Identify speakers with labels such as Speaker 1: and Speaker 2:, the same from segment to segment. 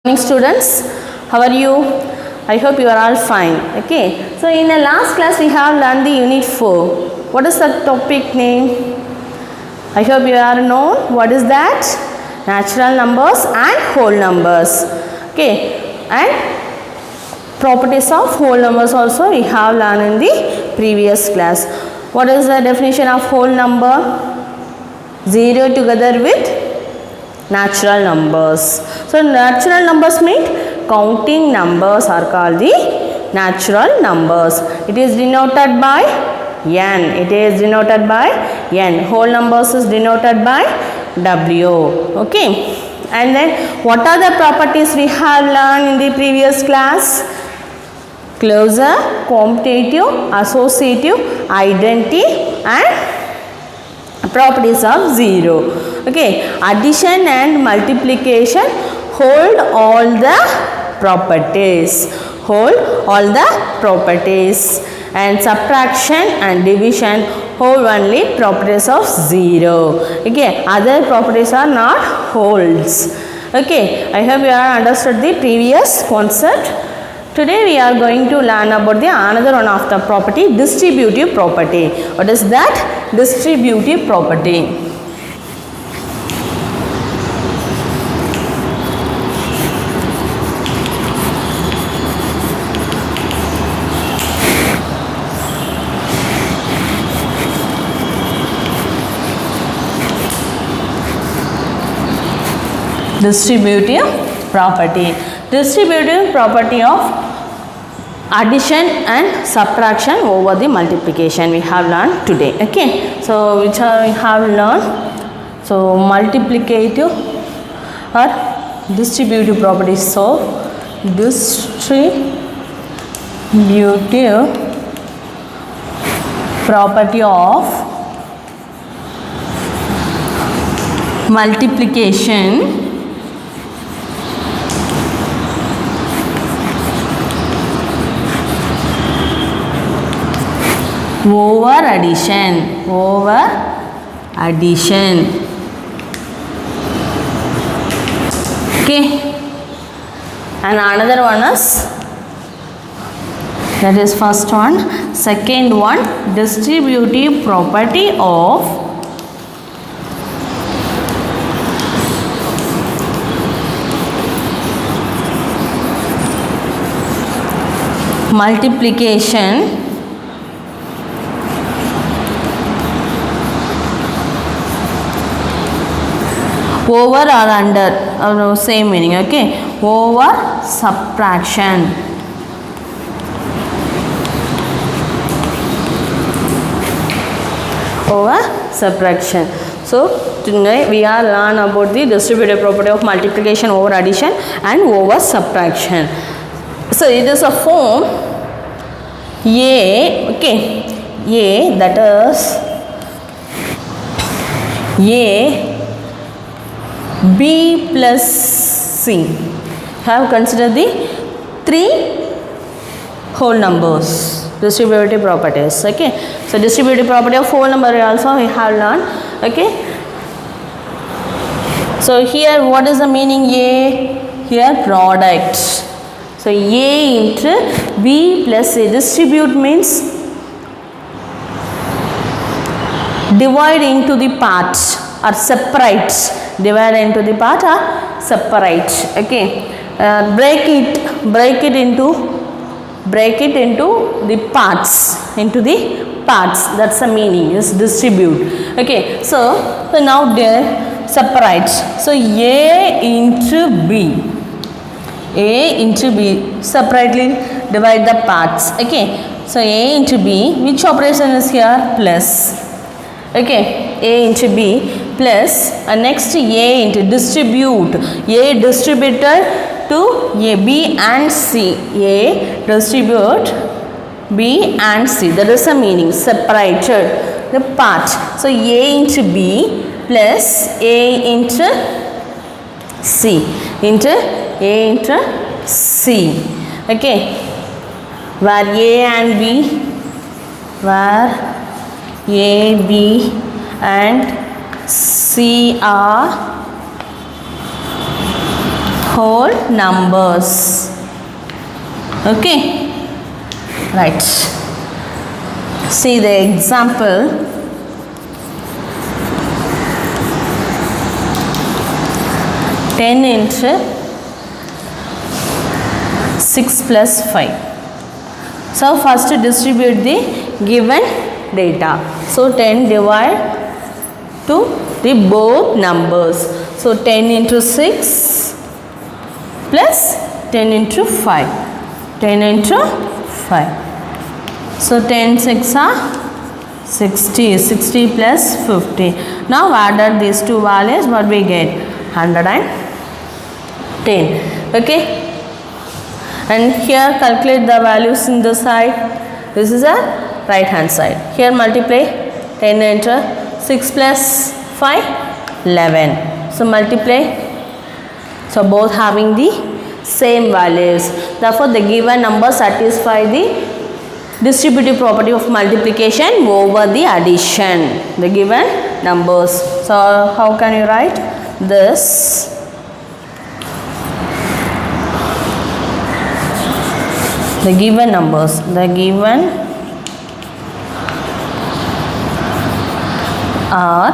Speaker 1: Morning students, how are you? I hope you are all fine. Okay, so in the last class we have learned the unit 4. What is the topic name? I hope you are known what is that? Natural numbers and whole numbers. Okay, and properties of whole numbers also we have learned in the previous class. What is the definition of whole number? 0 together with natural numbers. So natural numbers mean counting numbers are called the natural numbers. It is denoted by n. It is denoted by n. Whole numbers is denoted by w. Okay. And then what are the properties we have learned in the previous class? Closure, commutative, associative, identity and properties of 0. Okay, addition and multiplication hold all the properties. Hold all the properties. And subtraction and division hold only properties of 0. Okay, other properties are not holds. Okay, I hope you have understood the previous concept. Today we are going to learn about the another one of the property, distributive property. What is that? Distributive property. Distributive property. Distributive property of addition and subtraction over the multiplication we have learned today. Okay, so which we have learned? So multiplicative or distributive properties. So distributive property of multiplication over addition. Okay, and another one is, that is first one. Second one, distributive property of multiplication over or under, same meaning. Okay, over subtraction. Over subtraction. So today we are learn about the distributive property of multiplication over addition and over subtraction. So it is a form A. Okay, A, that is A B plus C. Have considered the three whole numbers, distributive properties. Okay, so distributive property of whole number also we have learned. Okay, so here what is the meaning A? Here product. So A into B plus C. Distribute means divide into the parts or separate. Divide into the part or separate. Okay, break it into the parts. That's the meaning, is distribute. Okay, so now there separate. So A into B, separately divide the parts. Okay, so A into B, which operation is here? Plus. Okay, A into B plus next A into distribute. A distributed to A, B and C. A distribute B and C. That is the meaning. Separated the part. So A into B plus A into C A into C. Okay, where A and B, where A, B and C are whole numbers. Okay, right. See the example. Ten into 6 plus 5. So first distribute the given data. So 10 divide to the both numbers. So 10 into 6 plus 10 into 5. 10 into 5. So 10 6 are 60. 60 plus 50. Now added these two values, what we get? 110. Okay. And here calculate the values in the side. This is a right hand side. Here multiply 10 into 6 plus 5, 11. So multiply. So both having the same values. Therefore the given number satisfy the distributive property of multiplication over the addition. The given numbers. So how can you write this? The given numbers, the given are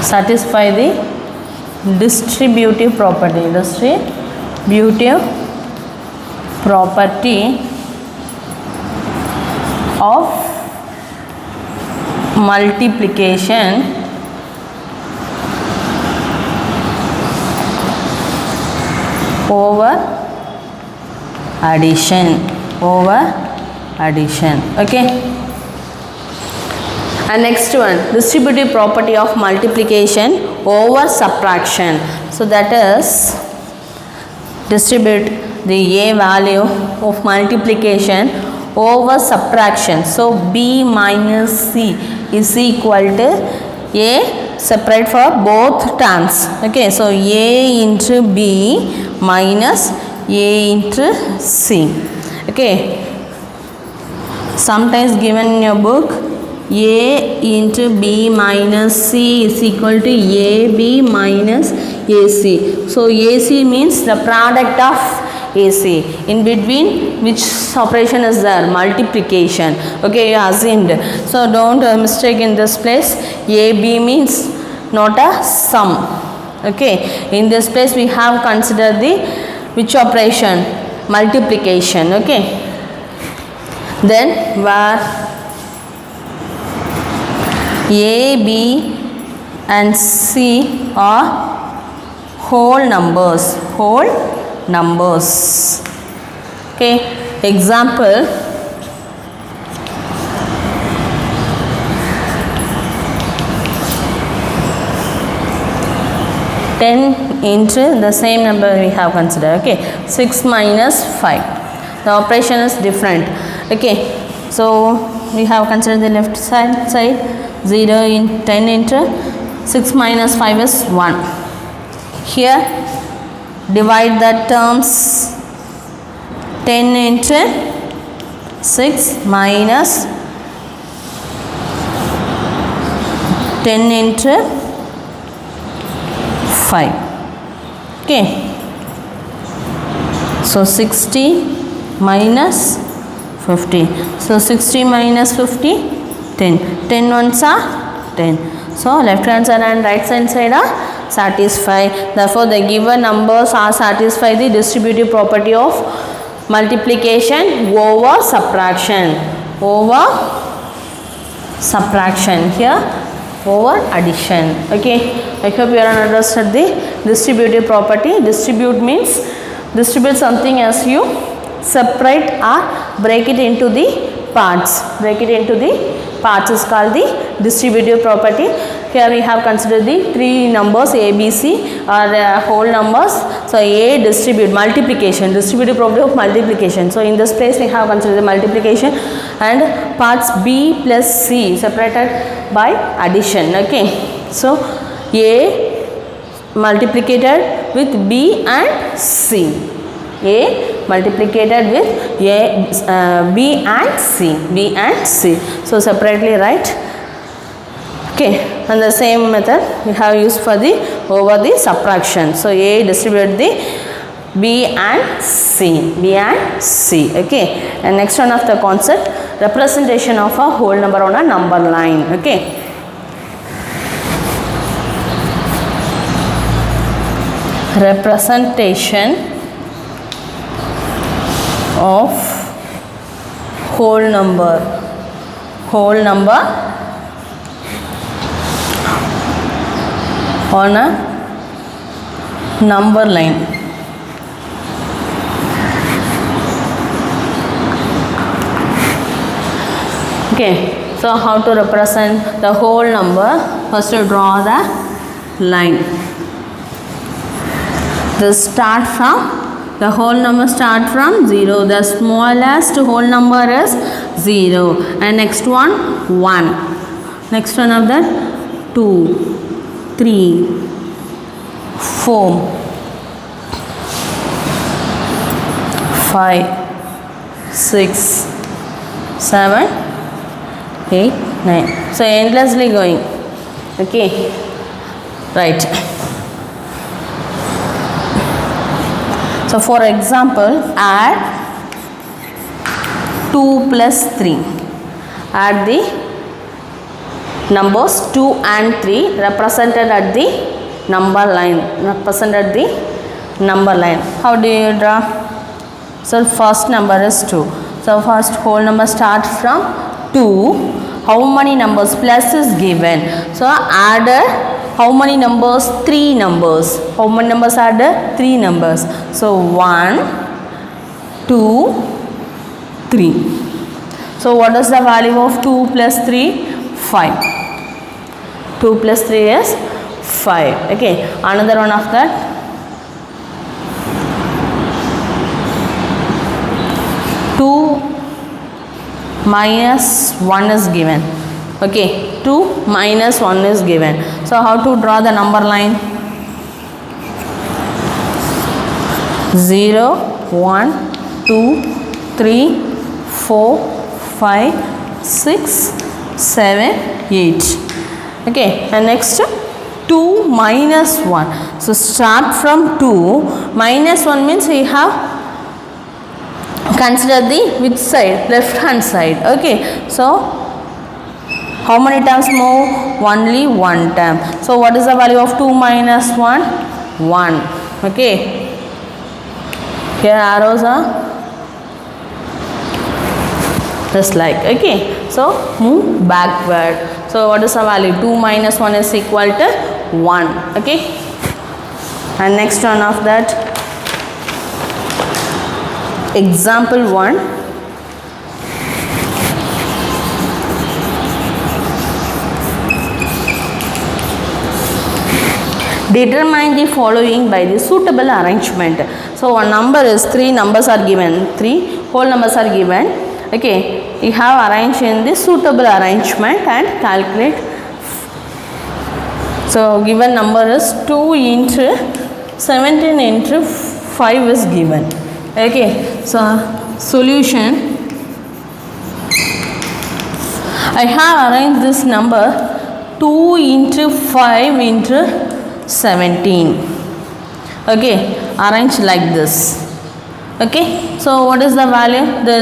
Speaker 1: satisfy the distributive property. Distributive property of multiplication over addition. Okay. And next one, distributive property of multiplication over subtraction. So that is, distribute the A value of multiplication over subtraction. So B minus C is equal to A, separate for both terms. Okay, so A into B minus A into C. Okay, sometimes given in your book, A into B minus C is equal to AB minus AC. So AC means the product of AC. In between which operation is there? Multiplication. Okay, you assumed. So don't mistake in this place. AB means not a sum. Okay, in this place we have considered the which operation? Multiplication. Okay, then where A, B and C are whole numbers. Okay, example, ten into the same number we have considered. Okay, 6 minus 5. The operation is different. Okay, so we have considered the left side 0 in 10 into 6 minus 5 is 1. Here divide the terms. 10 into 6 minus 10 into 5. Okay, so 60 minus 50. So 60 minus 50, 10. 10 ones are 10. So left hand side and right hand side are satisfy. Therefore the given numbers are satisfy the distributive property of multiplication over subtraction. Here over addition. Okay, I hope you are understood the distributive property. Distribute means distribute something as you separate or break it into the parts. Is called the distributive property. Here we have considered the three numbers A, B, C are whole numbers. So A distributive property of multiplication. So in this place we have considered the multiplication and parts B plus C separated by addition. Okay, so A multiplicated with B and C. A multiplicated with B and C. So separately write. Okay, and the same method we have used for the over the subtraction. So A distribute the B and C. Okay, and next one of the concept, representation of a whole number on a number line. Okay, representation of whole number on a number line. Okay, so how to represent the whole number? First to draw the line. The whole number start from 0. The smallest whole number is 0. And next one 1. Next one of that 2, 3, 4, 5, 6, 7, 8, 9. So endlessly going. Okay, right. So for example, add 2 plus 3. Add the numbers 2 and 3 represented at the number line. How do you draw? So first number is 2. So first whole number starts from 2. How many numbers? Plus is given. So add how many numbers? 3 numbers. How many numbers are there? 3 numbers. So 1, 2, 3. So what is the value of 2 plus 3? 5. 2 plus 3 is 5. Okay, another one of that. 2 minus 1 is given. Okay, 2 minus 1 is given. So how to draw the number line? 0, 1, 2, 3, 4, 5, 6, 7, 8. Okay, and next 2 minus 1. So start from 2. Minus 1 means we have consider the which side? Left hand side. Okay, so how many times move? Only one time. So what is the value of 2 minus 1? 1. Okay, here arrows are just like. Okay, so move backward. So what is the value? 2 minus 1 is equal to 1. Okay, and next one of that, example 1. Determine the following by the suitable arrangement. So one number is 3 numbers are given. 3 whole numbers are given. Okay, you have arranged in the suitable arrangement and calculate. So given number is 2 into 17 into 5 is given. Okay, so solution. I have arranged this number 2 into 5 into 17. Okay, arrange like this. Okay, so what is the value? The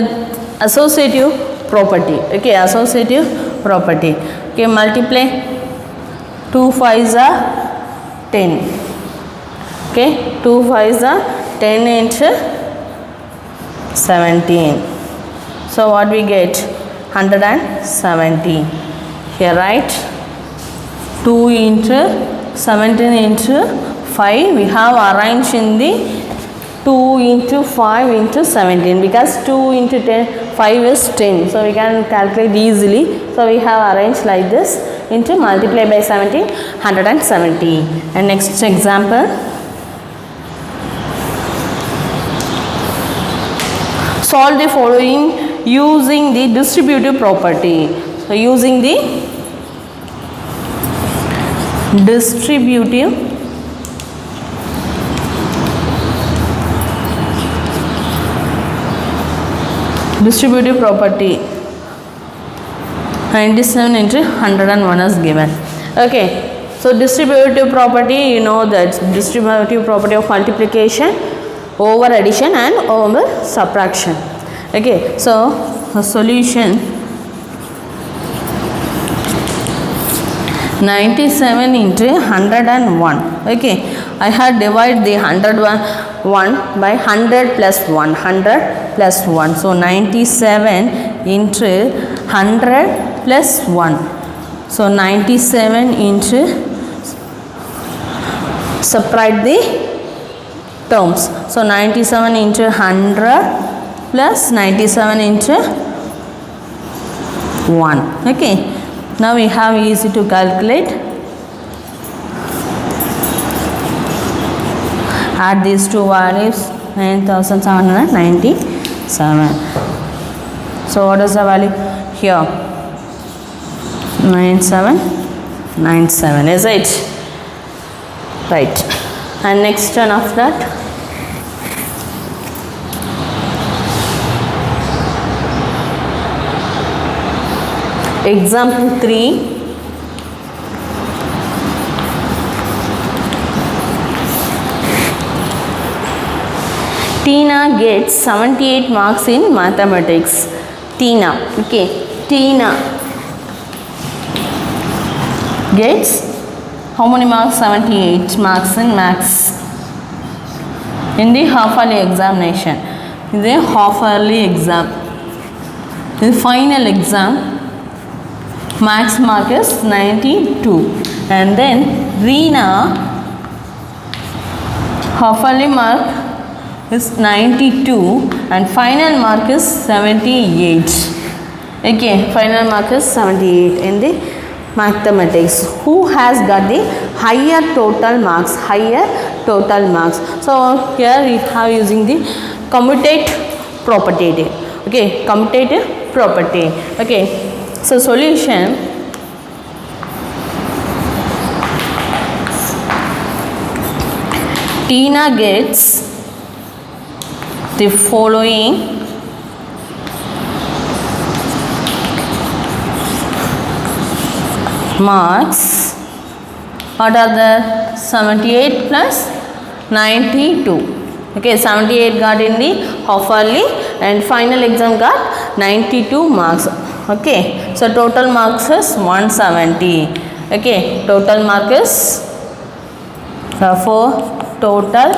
Speaker 1: associative property. Okay, associative property. Okay, multiply 2 5s are 10. Okay, 2 5s are 10 into 17. So what we get? 170. Here write 2 into 17 into 5. We have arranged in the 2 into 5 into 17 because 2 into 10, 5 is 10. So we can calculate easily. So we have arranged like this into multiply by 17, 170. And next example. Solve the following using the distributive property. So using the distributive Distributive property 97 into 101 is given. Okay, so distributive property, you know that distributive property of multiplication over addition and over subtraction. Okay, so the solution 97 into 101. Okay, I had divided the 101 by 100 plus 1, 100 plus 1. So 97 into 100 plus 1. So 97 into, separate the terms. So 97 into 100 plus 97 into 1. Okay, now we have easy to calculate. Add these two values, 9797. So what is the value here? 9797, is it? Right. And next one of that, example 3. Tina gets 78 marks in mathematics. Tina, okay, Tina gets how many marks? 78 marks in maths in the half-yearly examination. In the half-yearly exam, the final exam, max mark is 92, and then Reena half-yearly mark is 92 and final mark is 78. Okay, final mark is 78 in the mathematics. Who has got the higher total marks? Higher total marks. So here we have using the commutative property. Okay, commutative property. Okay, so solution Tina gets the following marks. What are the 78 plus 92? Okay, 78 got in the half-yearly and final exam got 92 marks. Okay, so total marks is 170. Okay, total mark is therefore total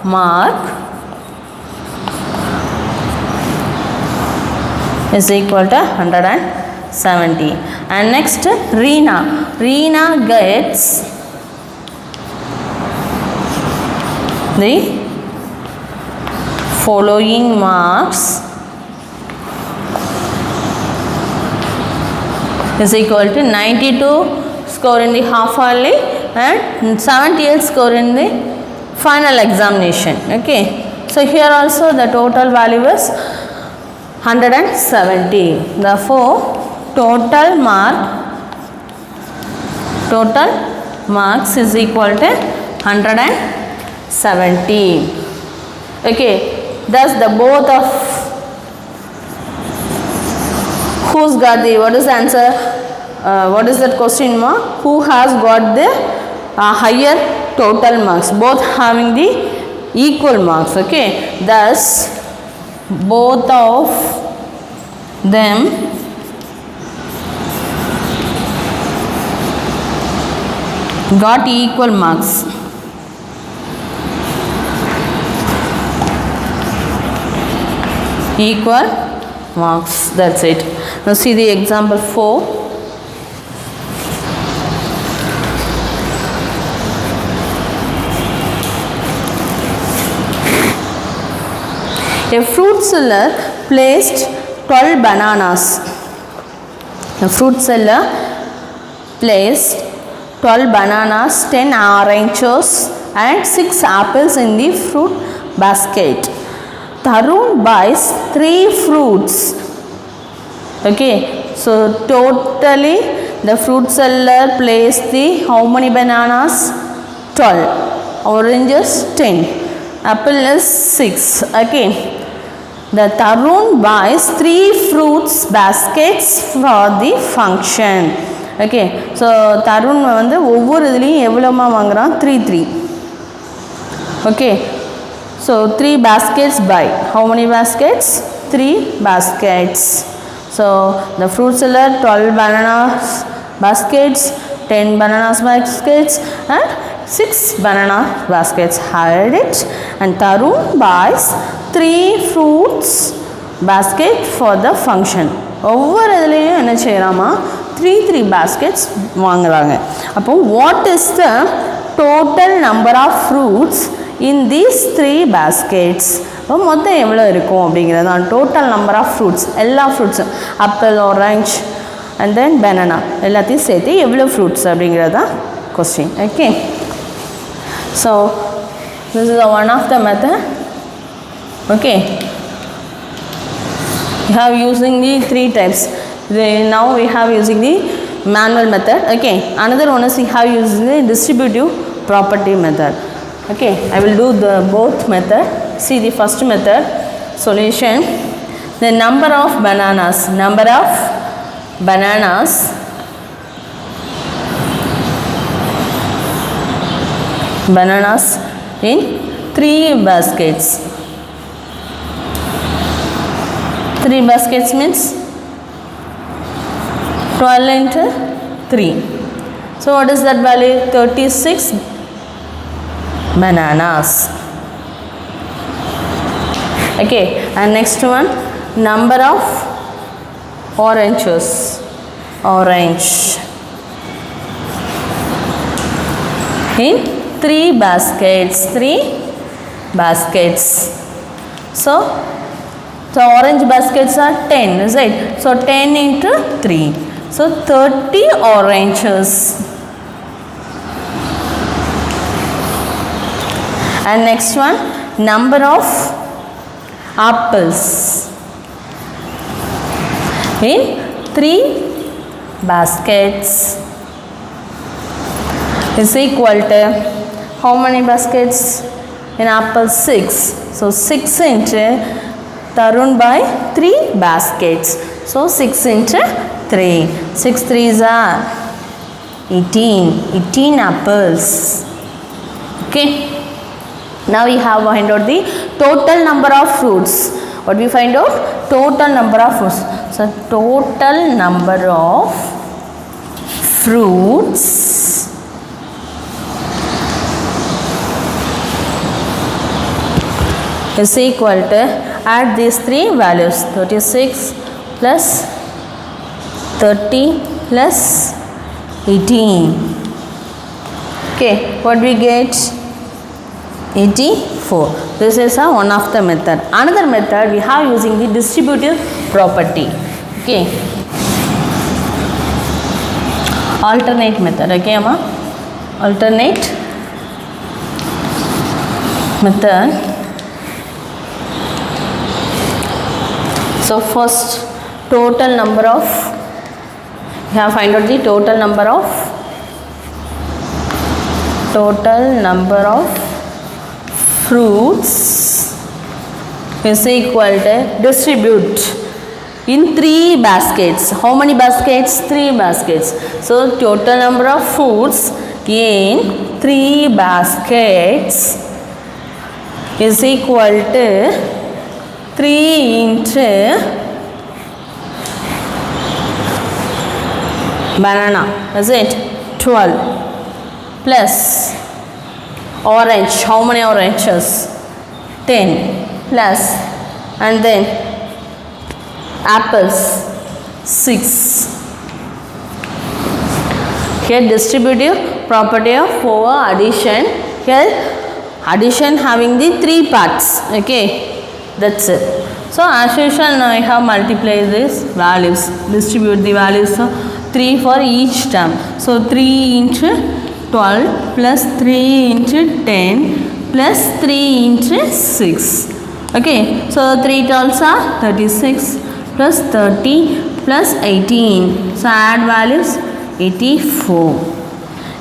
Speaker 1: mark is equal to 170. And next, Reena. Reena gets the following marks is equal to 92 score in the half-yearly and 78 score in the final examination. Okay, so here also the total value is 170. Therefore total marks is equal to 170. Okay, thus the both of who's got the, what is the answer, what is that question mark? Who has got the higher total marks? Both having the equal marks. Okay, thus both of them got equal marks. Equal marks, that's it. Now see the example 4. A fruit seller placed 12 bananas. A fruit seller placed 12 bananas, 10 oranges and 6 apples in the fruit basket. Tarun buys 3 fruits. Okay, so totally the fruit seller placed the how many bananas? 12. Oranges 10. Apple is 6. Okay, The Tarun buys 3 fruits baskets for the function. Okay, so Tarun வந்து ஒவ்வொரு இதுலேயும் எவ்வளோமா வாங்குறான் 3. Okay, so 3 baskets buy. How many baskets? 3 baskets. So the fruit seller 12 bananas baskets, 10 bananas baskets and 6 banana baskets. Hide it. And Tarun buys 3 fruits basket for the function. ஒவ்வொரு இதுலேயும் என்ன செய்யறாமா 3 baskets வாங்குறாங்க. அப்போ what is the total number of fruits in these 3 baskets? அப்போ மொத்தம் எவ்வளோ இருக்கும் அப்படிங்கிறது தான் total number of fruits. எல்லா ஃப்ரூட்ஸும் apple, orange and then banana எல்லாத்தையும் சேர்த்து எவ்வளோ ஃப்ரூட்ஸ் அப்படிங்கிறது தான் question. Okay, so this is one of the method. Okay, we have using the 3 types. Now we have using the manual method. Okay, another one is we have using the distributive property method. Okay, I will do the both method. See the first method solution. The number of bananas in 3 baskets. 3 baskets means 12 into 3. So what is that value? 36 bananas. Okay, and next one, number of oranges. Orange in 3 baskets. So orange baskets are 10, is it? So 10 into 3. So 30 oranges. And next one, number of apples in 3 baskets is equal to how many baskets in apples? 6. So 6 into Tarun buy 3 baskets. So 6 into 3. 6 3s are 18 apples. Okay, now we have find out the total number of fruits. What we find out? Total number of fruits. So total number of fruits is equal to, add these 3 values, 36 plus 30 plus 18. Okay, what we get? 84. This is one of the method. Another method we have using the distributive property. Okay, alternate method. Okay, amma, alternate method. So first, total number of, we have find out the total number of fruits is equal to distribute in 3 baskets. How many baskets? 3 baskets. So total number of fruits in 3 baskets is equal to 3 into banana, is it? 12 plus orange. How many oranges? 10 plus, and then apples 6. Here distributive property of over addition. Here addition having the 3 parts. Okay, that's it. So as usual, now I have multiplied these values, distribute the values of 3 for each term. So 3 into 12 plus 3 into 10 plus 3 into 6. Okay, so 3 12s are 36 plus 30 plus 18. So add values 84.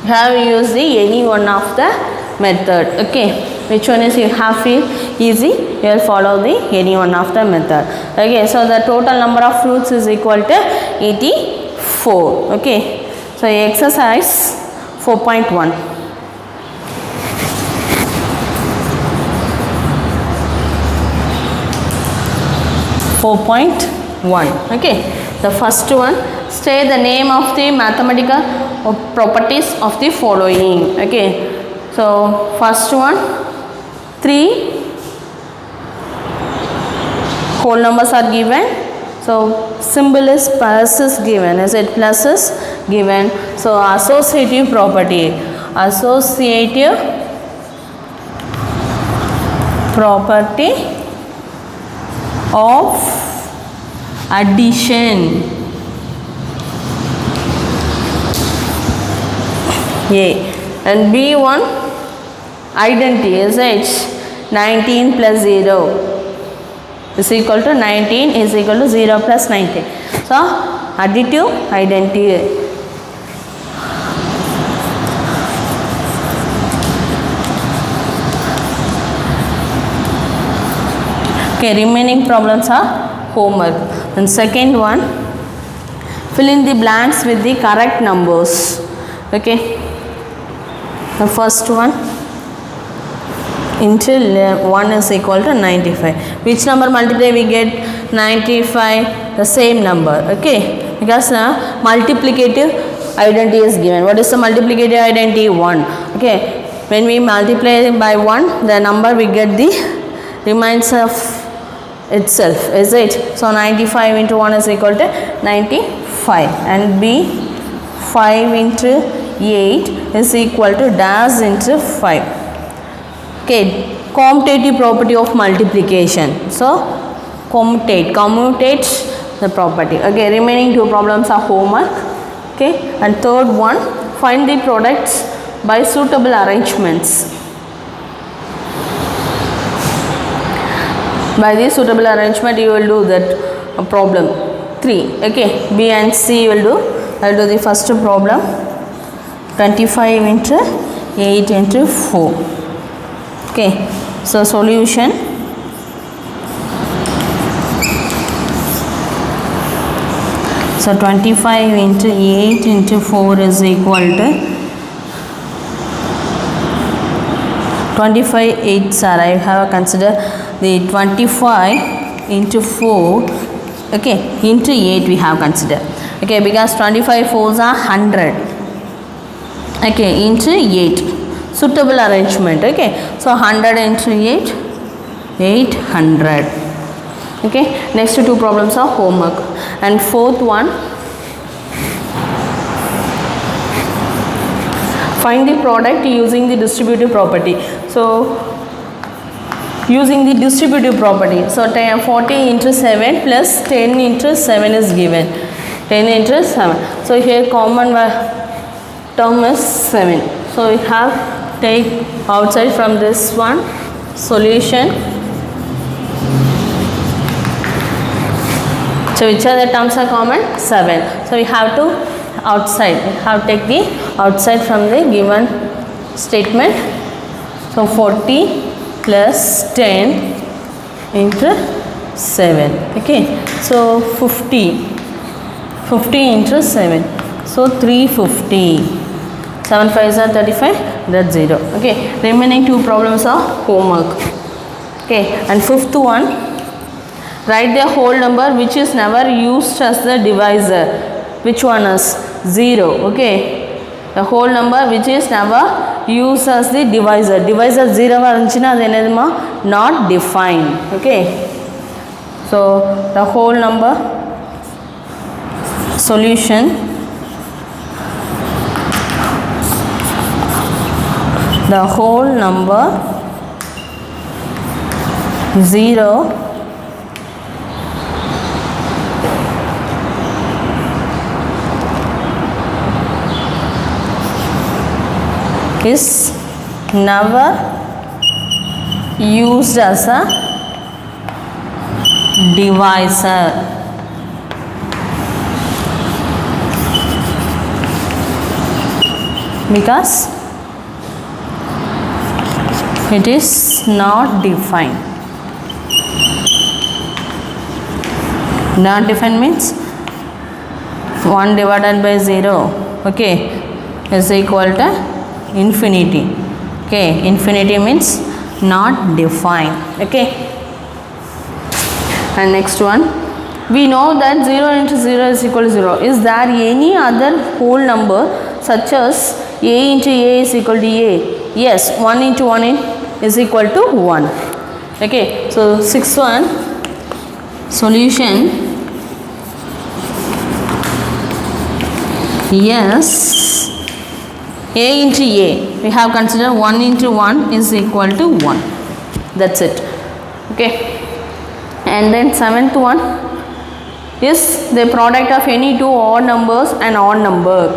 Speaker 1: You have used the any one of the method. Okay, which one is you have feel easy? you will follow the any one of the method. Okay, so the total number of fruits is equal to 84. Okay, so exercise 4.1. Okay, the first one, state the name of the mathematical properties of the following. Okay, so first one, 3 whole numbers are given, so symbol is plus is given, is it plus is given. So associative property of addition, A, and B1 identity, is it 19 plus 0 is equal to 19 is equal to 0 plus 19. So additive identity. Okay, remaining problems are homework. And second one, fill in the blanks with the correct numbers. Okay, the first one, into 1 is equal to 95. Which number multiply we get 95? The same number. Okay, because multiplicative identity is given. What is the multiplicative identity? 1. Okay, when we multiply by 1, the number we get the remains of itself, is it? So 95 into 1 is equal to 95, and B 5 into 8 is equal to dash into 5. Okay, commutative property of multiplication. So commutates the property. Okay, remaining 2 problems are homework. Okay, and third one, find the products by suitable arrangements. By this suitable arrangement, you will do that problem 3. Okay, B and C will do. I will do the first problem, 25 into 8 into 4. Okay, so solution, so 25 into 8 into 4 is equal to 25 8s are, I have considered the 25 into 4, okay, into 8 we have considered. Okay, because 25 4s are 100. Okay, into 8, suitable arrangement. Okay, so 100 into 8, 800. Okay, next 2 problems are homework. And fourth one, find the product using the distributive property. So using the distributive property, so 40 into 7 plus 10 into 7 is given, 10 into 7. So here common term is 7. So we have take outside from this one solution. So which are the terms are common? 7. So we have to outside, we have take the outside from the given statement. So 40 plus 10 into 7. Okay, so 50 into 7, so 350. 7 5s are 35, that's 0. Okay, remaining 2 problems are homework. Okay, and fifth one, write the whole number which is never used as the divisor. Which one is 0? Okay, the whole number which is never used as the divisor. Divisor 0 varunchina adenaduma not defined. Okay, so the whole number solution, the whole number 0 is never used as a divisor. Because it is not defined. Not defined means 1 divided by 0, okay, is equal to infinity. Okay, infinity means not defined. Okay, and next one, we know that 0 into 0 is equal to 0. Is there any other whole number such as a into a is equal to a? Yes, 1 into 1 is equal to 1. Okay, so 6th one, solution. Yes, a into a, we have considered 1 into 1 is equal to 1. That's it. Okay, and then 7th one is the product of any two odd numbers and odd number.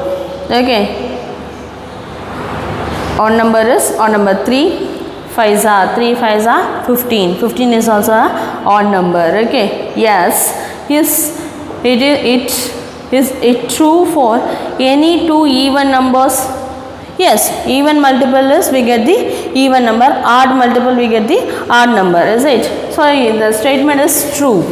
Speaker 1: Okay, odd number is odd number 3 5s are 3 5s are 15. 15 is also a odd number. Okay, yes, is it true for any two even numbers? Yes, even multiple is we get the even number, odd multiple we get the odd number, is it? So the statement is true.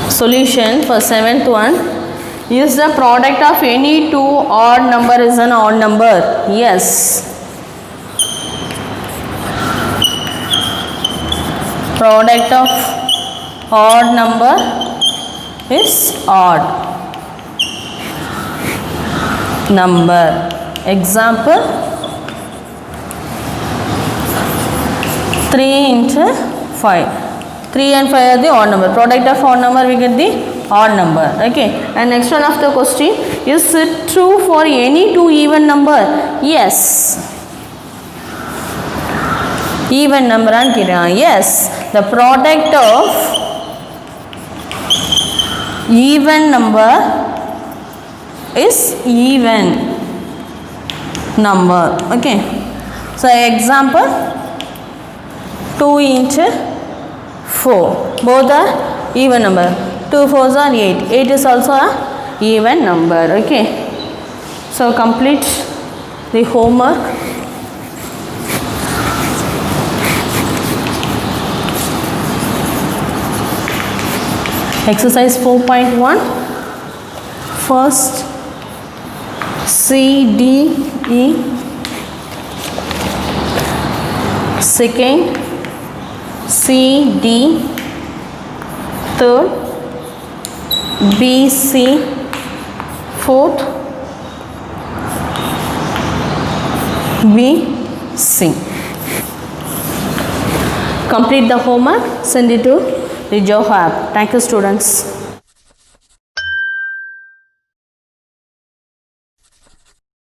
Speaker 1: Solution for 7th one, is the product of any two odd number is an odd number? Yes. Product of odd number is odd number. Example, 3 into 5. 3 and 5 are the odd number. Product of odd number we get the odd number. Okay, and next one of the question, is it true for any two even number? Yes. Even number and yes, the product of even number is even number. Okay, so example, 2 into 4, both are even number. 2 4s are 8. 8 is also a even number. Okay, so complete the homework. Exercise 4.1, first C, D, E, second C, D, third B, C, fourth B, C. Complete the homework, send it to the Zoho app. Thank you, students.